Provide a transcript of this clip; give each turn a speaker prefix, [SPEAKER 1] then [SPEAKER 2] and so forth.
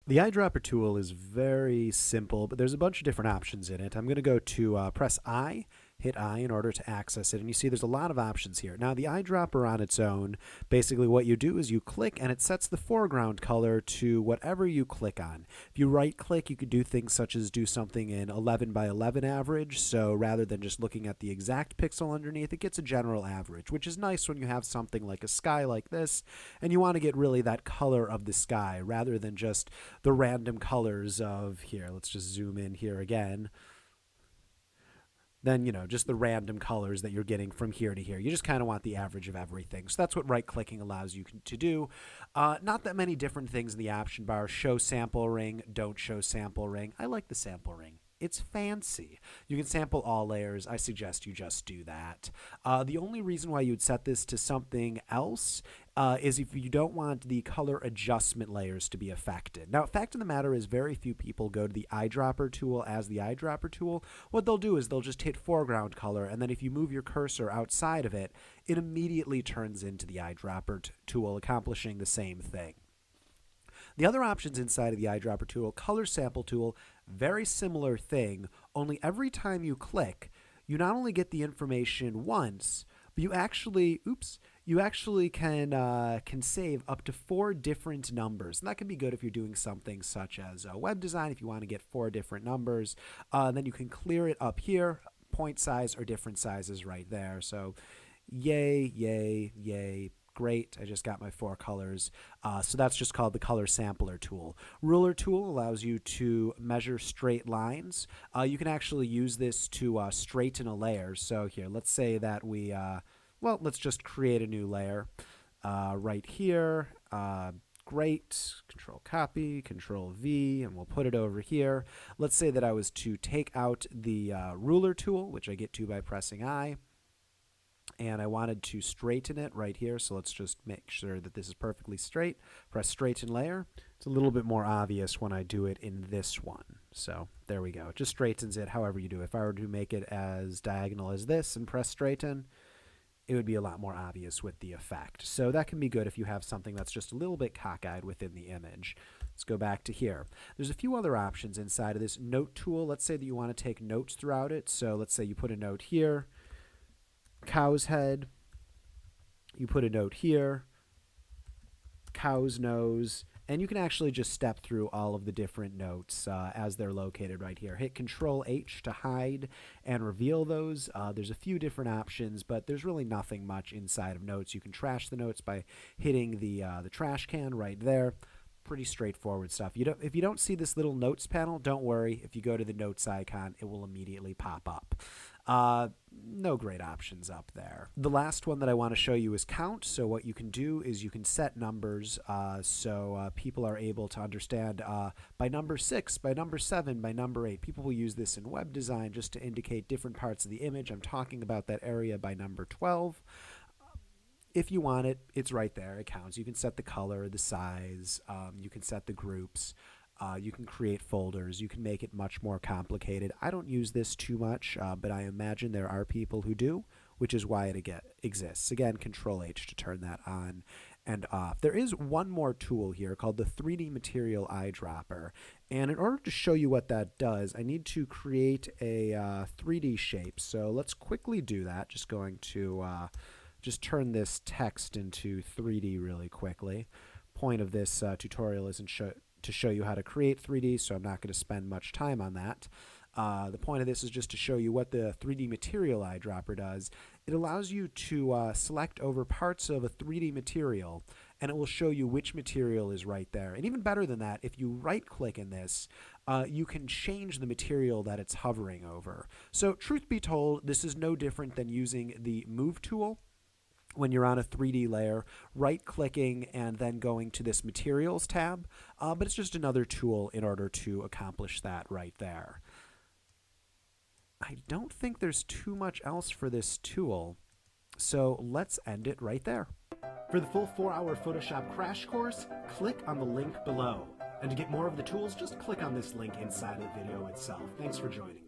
[SPEAKER 1] The eyedropper tool is very simple, but there's a bunch of different options in it. I'm going to go to press I, hit I in order to access it, and you see there's a lot of options here. Now, the eyedropper on its own, basically what you do is you click and it sets the foreground color to whatever you click on. If you right click, you could do things such as do something in 11 by 11 average, so rather than just looking at the exact pixel underneath, it gets a general average, which is nice when you have something like a sky like this, and you want to get really that color of the sky rather than just the random colors of, here, let's just zoom in here again, then, just the random colors that you're getting from here to here. You just kind of want the average of everything. So that's what right-clicking allows you to do. Not that many different things in the option bar. Show sample ring, don't show sample ring. I like the sample ring. It's fancy. You can sample all layers. I suggest you just do that. The only reason why you would set this to something else is if you don't want the color adjustment layers to be affected. Now, fact of the matter is very few people go to the eyedropper tool as the eyedropper tool. What they'll do is they'll just hit foreground color, and then if you move your cursor outside of it, it immediately turns into the eyedropper tool, accomplishing the same thing. The other options inside of the eyedropper tool, color sample tool, very similar thing, only every time you click, you not only get the information once, but you actually can save up to 4 different numbers. And that can be good if you're doing something such as web design, if you want to get 4 different numbers. Then you can clear it up here, point size or different sizes right there. So yay, yay, yay. Great, I just got my 4 colors. So that's just called the color sampler tool. Ruler tool allows you to measure straight lines. You can actually use this to straighten a layer. So here, let's say that we, let's just create a new layer right here. Great, Control copy, Control V, and we'll put it over here. Let's say that I was to take out the ruler tool, which I get to by pressing I. And I wanted to straighten it right here, so let's just make sure that this is perfectly straight. Press straighten layer. It's a little bit more obvious when I do it in this one. So there we go. It just straightens it however you do. If I were to make it as diagonal as this and press straighten, it would be a lot more obvious with the effect. So that can be good if you have something that's just a little bit cockeyed within the image. Let's go back to here. There's a few other options inside of this note tool. Let's say that you want to take notes throughout it. So let's say you put a note here. Cow's head, you put a note here, cow's nose, and you can actually just step through all of the different notes as they're located right here. Hit Control H to hide and reveal those. There's a few different options, but there's really nothing much inside of notes. You can trash the notes by hitting the trash can right there. Pretty straightforward stuff. If you don't see this little notes panel, don't worry. If you go to the notes icon, it will immediately pop up. No great options up there. The last one that I want to show you is count. So what you can do is you can set numbers so people are able to understand by number 6, by number 7, by number 8. People will use this in web design just to indicate different parts of the image. I'm talking about that area by number 12. If you want it, it's right there. It counts. You can set the color, the size. You can set the groups. You can create folders. You can make it much more complicated. I don't use this too much, but I imagine there are people who do, which is why it exists. Again, Control H to turn that on and off. There is one more tool here called the 3D Material Eyedropper. And in order to show you what that does, I need to create a 3D shape. So let's quickly do that. Just going to just turn this text into 3D really quickly. Point of this tutorial isn't to show you how to create 3D, so I'm not going to spend much time on that. The point of this is just to show you what the 3D material eyedropper does. It allows you to select over parts of a 3D material, and it will show you which material is right there. And even better than that, if you right-click in this, you can change the material that it's hovering over. So truth be told, this is no different than using the Move tool. When you're on a 3D layer, right-clicking and then going to this Materials tab, but it's just another tool in order to accomplish that right there. I don't think there's too much else for this tool, so let's end it right there. For the full 4-hour Photoshop crash course, click on the link below. And to get more of the tools, just click on this link inside the video itself. Thanks for joining me.